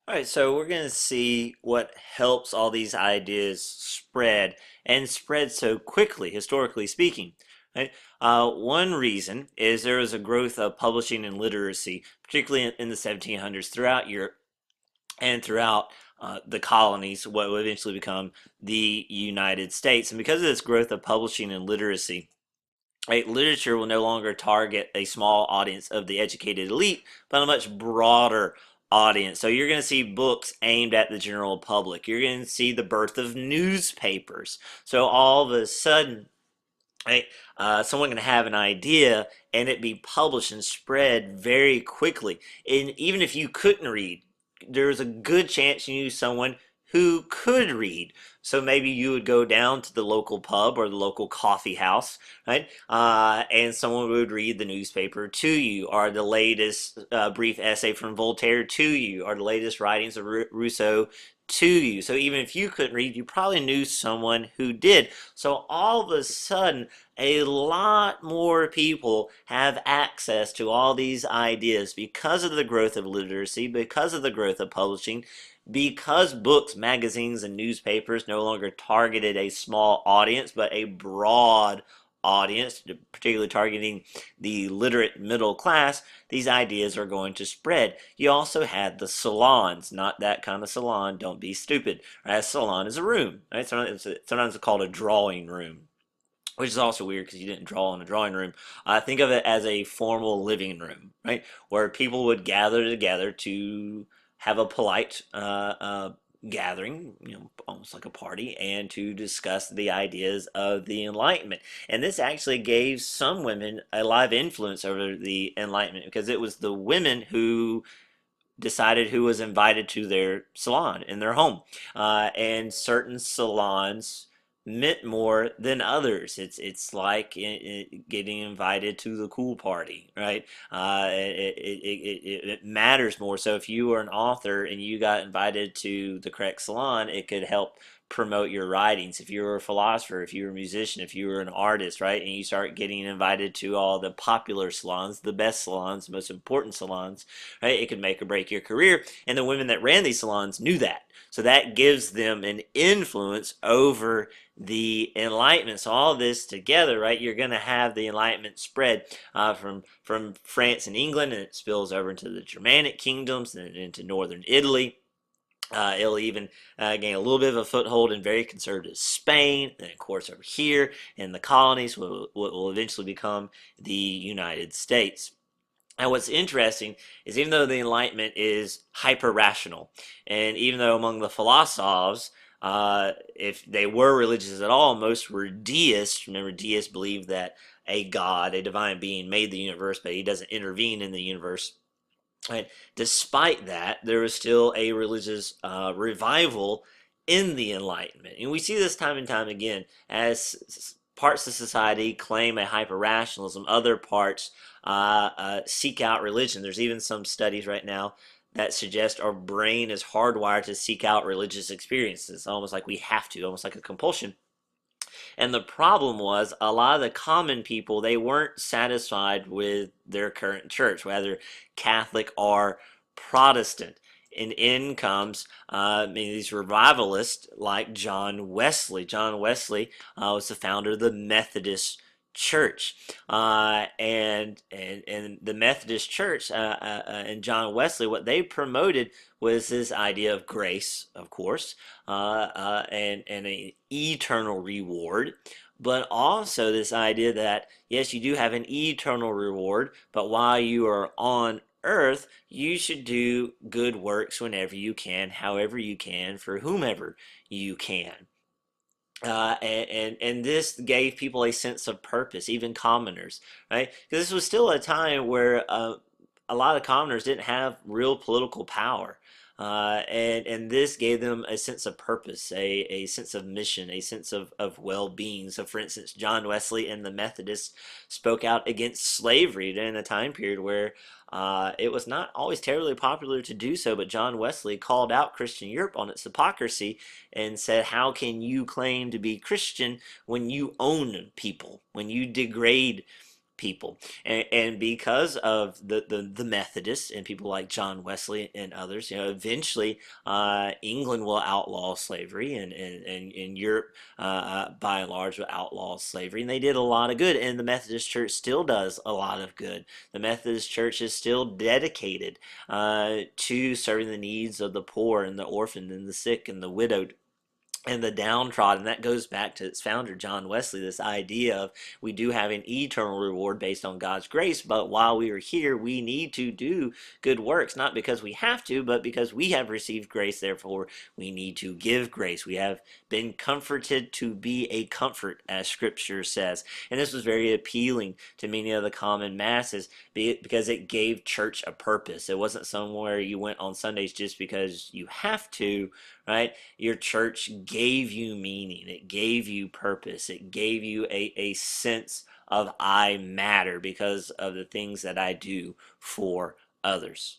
All right, so we're going to see what helps all these ideas spread and spread so quickly, historically speaking. Right? One reason is there was a growth of publishing and literacy, particularly in the 1700s, throughout Europe and throughout the colonies, what would eventually become the United States. And because of this growth of publishing and literacy, right, literature will no longer target a small audience of the educated elite, but a much broader audience. So you're going to see books aimed at the general public. You're going to see the birth of newspapers. So all of a sudden, right, someone can have an idea and it be published and spread very quickly. And even if you couldn't read, there's a good chance you knew someone who could read. So maybe you would go down to the local pub or the local coffee house, right? And someone would read the newspaper to you, or the latest brief essay from Voltaire to you, or the latest writings of Rousseau to you. So even if you couldn't read, you probably knew someone who did. So all of a sudden, a lot more people have access to all these ideas because of the growth of literacy, because of the growth of publishing, because books, magazines, and newspapers no longer targeted a small audience, but a broad audience, particularly targeting the literate middle class. These ideas are going to spread. You also had the salons, not that kind of salon, don't be stupid. Right? A salon is a room, right? Sometimes it's called a drawing room, which is also weird because you didn't draw in a drawing room. Think of it as a formal living room, right? Where people would gather together to have a polite gathering, almost like a party, and to discuss the ideas of the Enlightenment. And this actually gave some women a lot of influence over the Enlightenment because it was the women who decided who was invited to their salon in their home. And certain salons meant more than others. It's like getting invited to the cool party, right? It matters more. So if you were an author and you got invited to the correct salon, it could help promote your writings. If you were a philosopher, if you were a musician, if you were an artist, right, and you start getting invited to all the popular salons, the best salons, the most important salons, right, it could make or break your career. And the women that ran these salons knew that. So that gives them an influence over the Enlightenment. So all this together, right, you're going to have the Enlightenment spread from France and England, and it spills over into the Germanic kingdoms and into northern Italy. It'll even gain a little bit of a foothold in very conservative Spain, and of course over here in the colonies, what will eventually become the United States. And what's interesting is even though the Enlightenment is hyper rational, and even though among the philosophers, if they were religious at all, most were deists. Remember, deists believe that a God, a divine being, made the universe, but he doesn't intervene in the universe. Right? Despite that, there was still a religious revival in the Enlightenment. And we see this time and time again as parts of society claim a hyper rationalism, other parts seek out religion. There's even some studies right now that suggest our brain is hardwired to seek out religious experiences, almost like we have to, almost like a compulsion. And the problem was a lot of the common people, they weren't satisfied with their current church, whether Catholic or Protestant. And in comes these revivalists like John Wesley. John Wesley was the founder of the Methodist Church, and the Methodist Church and John Wesley, what they promoted was this idea of grace, of course, and an eternal reward, but also this idea that yes, you do have an eternal reward, but while you are on earth, you should do good works whenever you can, however you can, for whomever you can. And this gave people a sense of purpose, even commoners, right? Because this was still a time where a lot of commoners didn't have real political power. And this gave them a sense of purpose, a sense of mission, a sense of well-being. So, for instance, John Wesley and the Methodists spoke out against slavery during a time period where it was not always terribly popular to do so, but John Wesley called out Christian Europe on its hypocrisy and said, how can you claim to be Christian when you own people, when you degrade people. And because of the Methodists and people like John Wesley and others, eventually England will outlaw slavery, and Europe, by and large, will outlaw slavery. And they did a lot of good, and the Methodist Church still does a lot of good. The Methodist Church is still dedicated to serving the needs of the poor and the orphaned and the sick and the widowed and the downtrodden. That goes back to its founder, John Wesley, this idea of we do have an eternal reward based on God's grace, but while we are here, we need to do good works, not because we have to, but because we have received grace. Therefore, we need to give grace. We have been comforted to be a comfort, as Scripture says. And this was very appealing to many of the common masses because it gave church a purpose. It wasn't somewhere you went on Sundays just because you have to, right? Your church gave you meaning, it gave you purpose, it gave you a sense of I matter because of the things that I do for others.